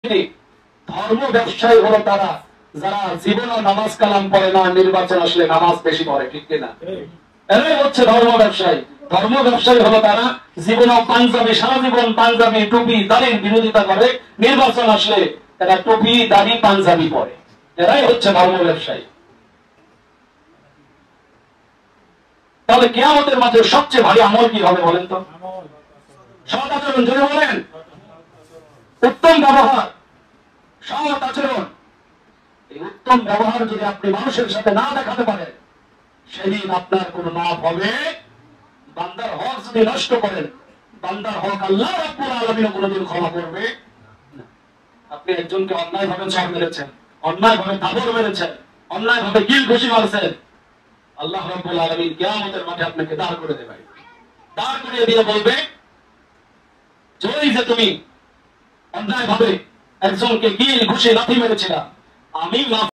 ধর্ম ব্যবসায়ী হলো তারা যারা জীবনে নামাজ কালাম পড়ে না, নির্বাচন আসলে নামাজ বেশি পড়ে, ঠিক কিনা? এরাই হচ্ছে ধর্ম ব্যবসায়ী। ধর্ম ব্যবসায়ী হলো তারা জীবনে পাঞ্জাবি, সারা জীবন পাঞ্জাবি টুপি দাড়ির বিরোধিতা করে, নির্বাচন আসলে তারা টুপি দাড়ি পাঞ্জাবি পরে। এরাই হচ্ছে ধর্ম ব্যবসায়ী। তাহলে কিয়ামতের মাঝে সবচেয়ে ভারী আমল কি হবে বলেন তো? সৎ আচরণ, জোরে বলেন। উত্তম ব্যবহার, সৎ আচরণ। এই উত্তম ব্যবহার যদি আপনি মানুষের সাথে না দেখাতে পারেন, সেদিন আপনার কোন লাভ হবে। বান্দার হক যদি নষ্ট করেন, বান্দার হক আল্লাহ রাব্বুল আলামিন কোনদিন ক্ষমা করবে না। আপনি একজনকে অন্যায় ভাবে চড় মেরেছেন, অন্যায় ভাবে থাপড় মেরেছেন, অন্যায় ভাবে কিল ঘুষি মারছেন, আল্লাহ রাব্বুল আলামিন কিয়ামতের মাঠে আপনাকে দাঁড় করে দেবে। দাঁড় করিয়ে দিয়ে বলবে যে তুমি অন্যায় ভাবে একজনকে কিল ঘুষি লাথি মেরেছিলা, আমি